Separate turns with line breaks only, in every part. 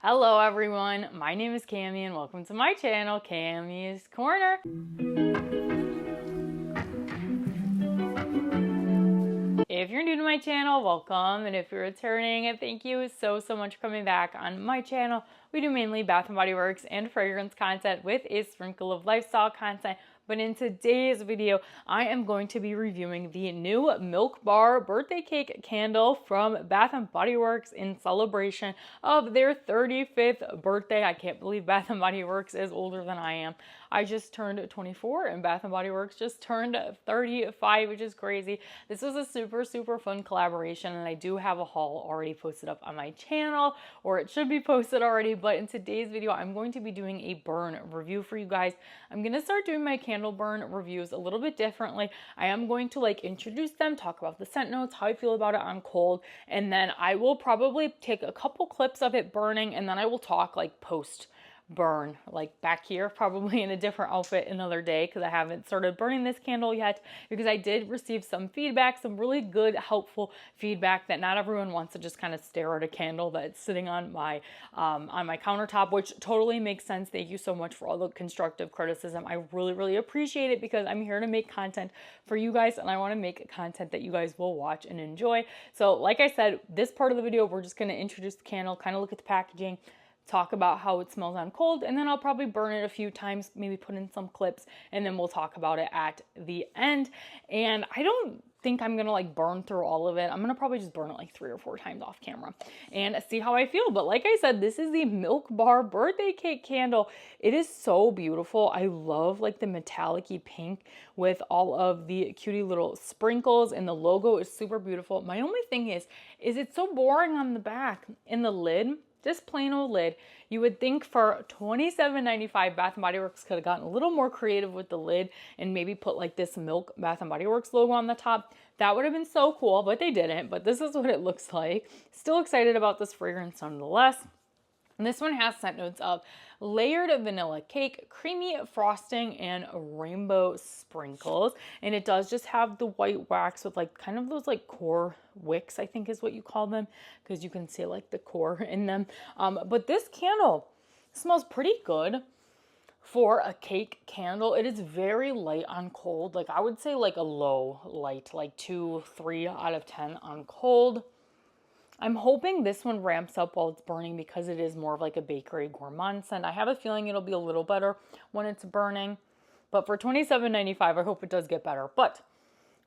Hello everyone, my name is Cami and welcome to my channel, Cami's Corner. If you're new to my channel, welcome, and if you're returning, thank you so much for coming back on my channel. We do mainly Bath & Body Works and fragrance content with a sprinkle of lifestyle content. But in today's video, I am going to be reviewing the new Milk Bar birthday cake candle from Bath & Body Works in celebration of their 35th birthday. I can't believe Bath & Body Works is older than I am. I just turned 24 and Bath & Body Works just turned 35, which is crazy. This was a super fun collaboration, and I do have a haul already posted up on my channel, or it should be posted already. But in today's video, I'm going to be doing a burn review for you guys. I'm going to start doing my candle burn reviews a little bit differently. I am going to introduce them, talk about the scent notes, how I feel about it on cold, and then I will probably take a couple clips of it burning, and then I will talk post burn, back here, probably in a different outfit another day, because I haven't started burning this candle yet, because I did receive some feedback, some really good, helpful feedback, that not everyone wants to just kind of stare at a candle that's sitting on my countertop, which totally makes sense. Thank you so much for all the constructive criticism. I really appreciate it, because I'm here to make content for you guys, and I want to make content that you guys will watch and enjoy. So like I said, this part of the video, we're just going to introduce the candle, kind of look at the packaging, talk about how it smells on cold, and then I'll probably burn it a few times, maybe put in some clips, and then we'll talk about it at the end. And I don't think I'm gonna burn through all of it. I'm gonna probably just burn it 3 or 4 times off camera and see how I feel. But like I said, this is the Milk Bar birthday cake candle. It is so beautiful. I love the metallic-y pink with all of the cutie little sprinkles, and the logo is super beautiful. My only thing is it's so boring on the back. In the lid, just plain old lid. You would think for $27.95, Bath & Body Works could have gotten a little more creative with the lid and maybe put this Milk Bath & Body Works logo on the top. That would have been so cool, but they didn't. But this is what it looks like. Still excited about this fragrance nonetheless. And this one has scent notes of layered vanilla cake, creamy frosting, and rainbow sprinkles. And it does just have the white wax with kind of those core wicks, I think is what you call them, because you can see the core in them. But this candle smells pretty good for a cake candle. It is very light on cold. I would say a low light, 2, 3 out of 10 on cold. I'm hoping this one ramps up while it's burning, because it is more of a bakery gourmand scent. I have a feeling it'll be a little better when it's burning. But for $27.95, I hope it does get better. But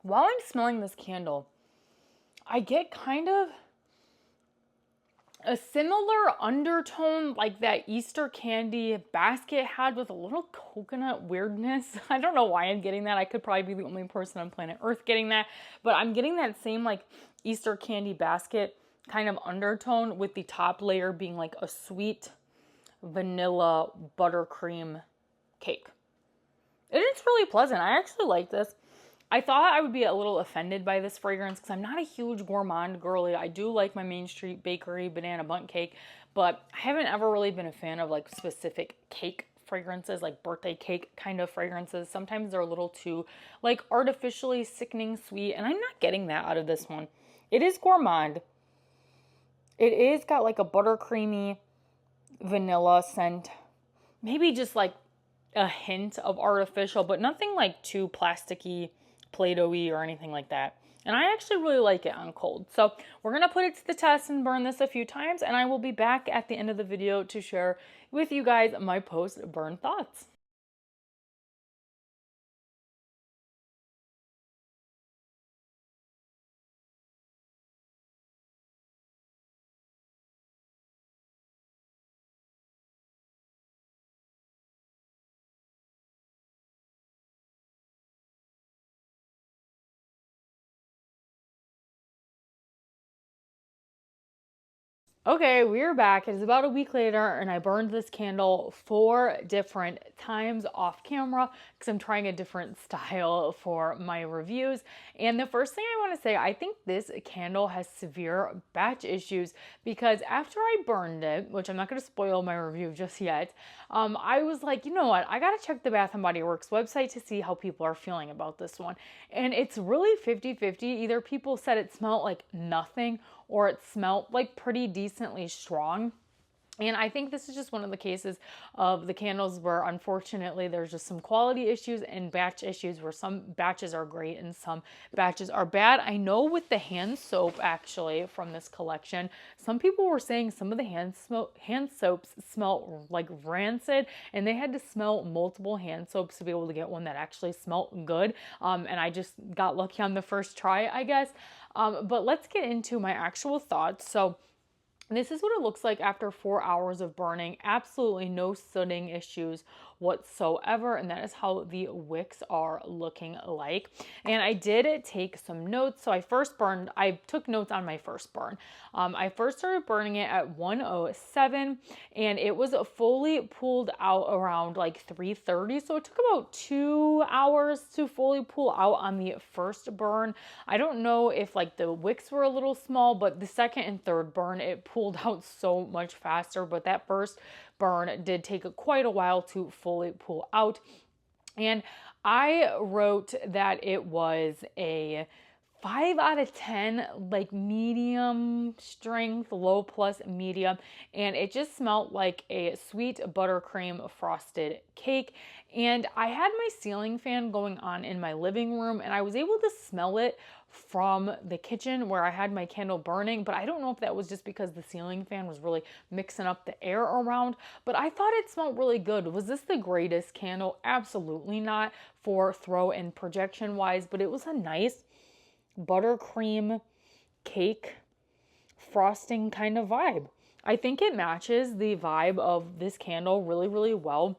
while I'm smelling this candle, I get kind of a similar undertone like that Easter candy basket had, with a little coconut weirdness. I don't know why I'm getting that. I could probably be the only person on planet Earth getting that. But I'm getting that same Easter candy basket kind of undertone, with the top layer being a sweet vanilla buttercream cake. And it's really pleasant. I actually like this. I thought I would be a little offended by this fragrance, because I'm not a huge gourmand girly. I do like my Main Street Bakery banana bundt cake, but I haven't ever really been a fan of specific cake fragrances, birthday cake kind of fragrances. Sometimes they're a little too artificially sickening sweet, and I'm not getting that out of this one. It is gourmand. It is got a buttercreamy vanilla scent. Maybe just a hint of artificial, but nothing too plasticky, Play-Doh-y or anything like that. And I actually really like it on cold. So we're going to put it to the test and burn this a few times, and I will be back at the end of the video to share with you guys my post-burn thoughts. Okay, we're back. It is about a week later, and I burned this candle 4 different times off camera, because I'm trying a different style for my reviews. And the first thing I want to say, I think this candle has severe batch issues, because after I burned it, which I'm not going to spoil my review just yet, I was like, you know what, I got to check the Bath & Body Works website to see how people are feeling about this one. And it's really 50-50. Either people said it smelled like nothing, or it smelled pretty decently strong. And I think this is just one of the cases of the candles where unfortunately there's just some quality issues and batch issues where some batches are great and some batches are bad. I know with the hand soap actually from this collection, some people were saying some of the hand soaps smell like rancid, and they had to smell multiple hand soaps to be able to get one that actually smelled good. And I just got lucky on the first try, I guess. But let's get into my actual thoughts. So this is what it looks like after 4 hours of burning. Absolutely no sooting issues whatsoever, and that is how the wicks are looking like. And I did take some notes. So I took notes on my first burn. I first started burning it at 1:07, and it was fully pulled out around like 3:30. So it took about 2 hours to fully pull out on the first burn. I don't know if like the wicks were a little small, but the second and third burn, it pulled out so much faster. But that first burn did take quite a while to fully pull out. And I wrote that it was a 5 out of 10, like medium strength, low plus medium. And it just smelled like a sweet buttercream frosted cake. And I had my ceiling fan going on in my living room, and I was able to smell it from the kitchen where I had my candle burning, but I don't know if that was just because the ceiling fan was really mixing up the air around, but I thought it smelled really good. Was this the greatest candle? Absolutely not for throw and projection wise, but it was a nice buttercream cake frosting kind of vibe. I think it matches the vibe of this candle really, really well.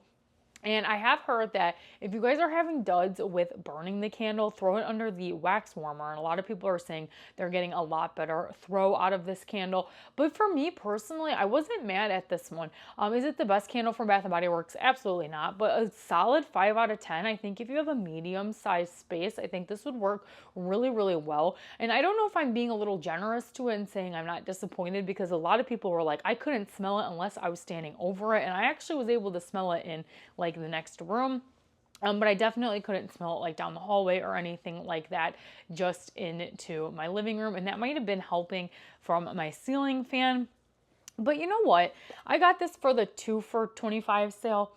And I have heard that if you guys are having duds with burning the candle, throw it under the wax warmer. And a lot of people are saying they're getting a lot better throw out of this candle. But for me personally, I wasn't mad at this one. Is it the best candle from Bath & Body Works? Absolutely not. But a solid 5 out of 10. I think if you have a medium-sized space, I think this would work really, really well. And I don't know if I'm being a little generous to it and saying I'm not disappointed, because a lot of people were like, I couldn't smell it unless I was standing over it. And I actually was able to smell it in like the next room. But I definitely couldn't smell it like down the hallway or anything like that, just into my living room. And that might have been helping from my ceiling fan. But you know what? I got this for the 2 for $25 sale.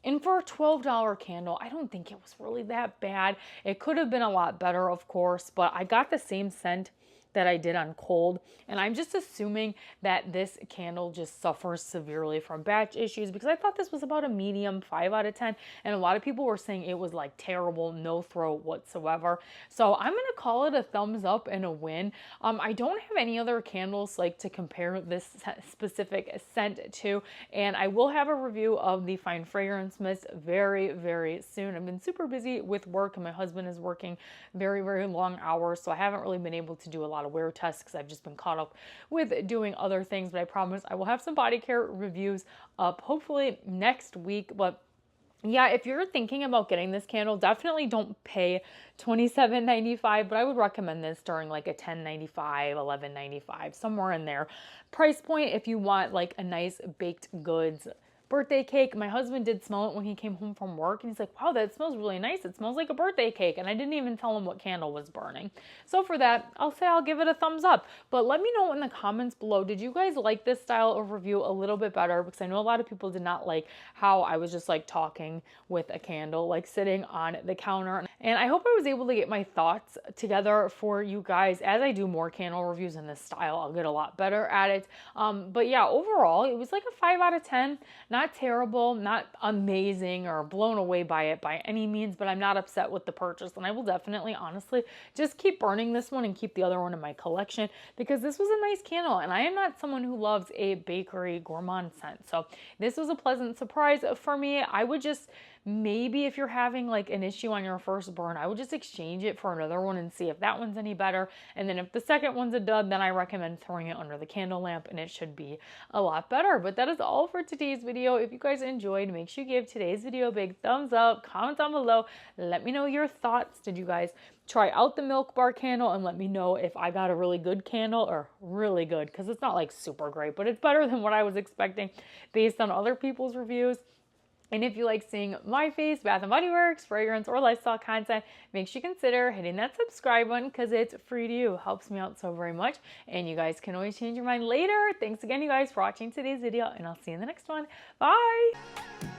And for a $12 candle, I don't think it was really that bad. It could have been a lot better, of course, but I got the same scent that I did on cold. And I'm just assuming that this candle just suffers severely from batch issues, because I thought this was about a medium 5 out of 10. And a lot of people were saying it was like terrible, no throw whatsoever. So I'm going to call it a thumbs up and a win. I don't have any other candles like to compare this specific scent to. And I will have a review of the Fine Fragrance Mist very, very soon. I've been super busy with work, and my husband is working very, very long hours. So I haven't really been able to do a lot of wear tests because I've just been caught up with doing other things. But I promise I will have some body care reviews up hopefully next week. But yeah, if you're thinking about getting this candle, definitely don't pay $27.95, but I would recommend this during like a $10.95, $11.95, somewhere in there price point if you want like a nice baked goods birthday cake. My husband did smell it when he came home from work, and he's like, wow, that smells really nice. It smells like a birthday cake. And I didn't even tell him what candle was burning. So for that, I'll say I'll give it a thumbs up. But let me know in the comments below, did you guys like this style of review a little bit better? Because I know a lot of people did not like how I was just like talking with a candle, like sitting on the counter. And I hope I was able to get my thoughts together for you guys. As I do more candle reviews in this style, I'll get a lot better at it. But yeah, overall, it was like a 5 out of 10. Not terrible, not amazing or blown away by it by any means, but I'm not upset with the purchase. And I will definitely, honestly, just keep burning this one and keep the other one in my collection, because this was a nice candle. And I am not someone who loves a bakery gourmand scent. So this was a pleasant surprise for me. I would just, maybe if you're having like an issue on your first burn, I would just exchange it for another one and see if that one's any better. And then if the second one's a dud, then I recommend throwing it under the candle lamp, and it should be a lot better. But that is all for today's video. If you guys enjoyed, make sure you give today's video a big thumbs up, comment down below, let me know your thoughts. Did you guys try out the Milk Bar candle? And let me know if I got a really good candle, or really good, because it's not like super great, but it's better than what I was expecting based on other people's reviews. And if you like seeing my face, Bath & Body Works, fragrance, or lifestyle content, make sure you consider hitting that subscribe button because it's free to you. It helps me out so very much. And you guys can always change your mind later. Thanks again, you guys, for watching today's video, and I'll see you in the next one. Bye!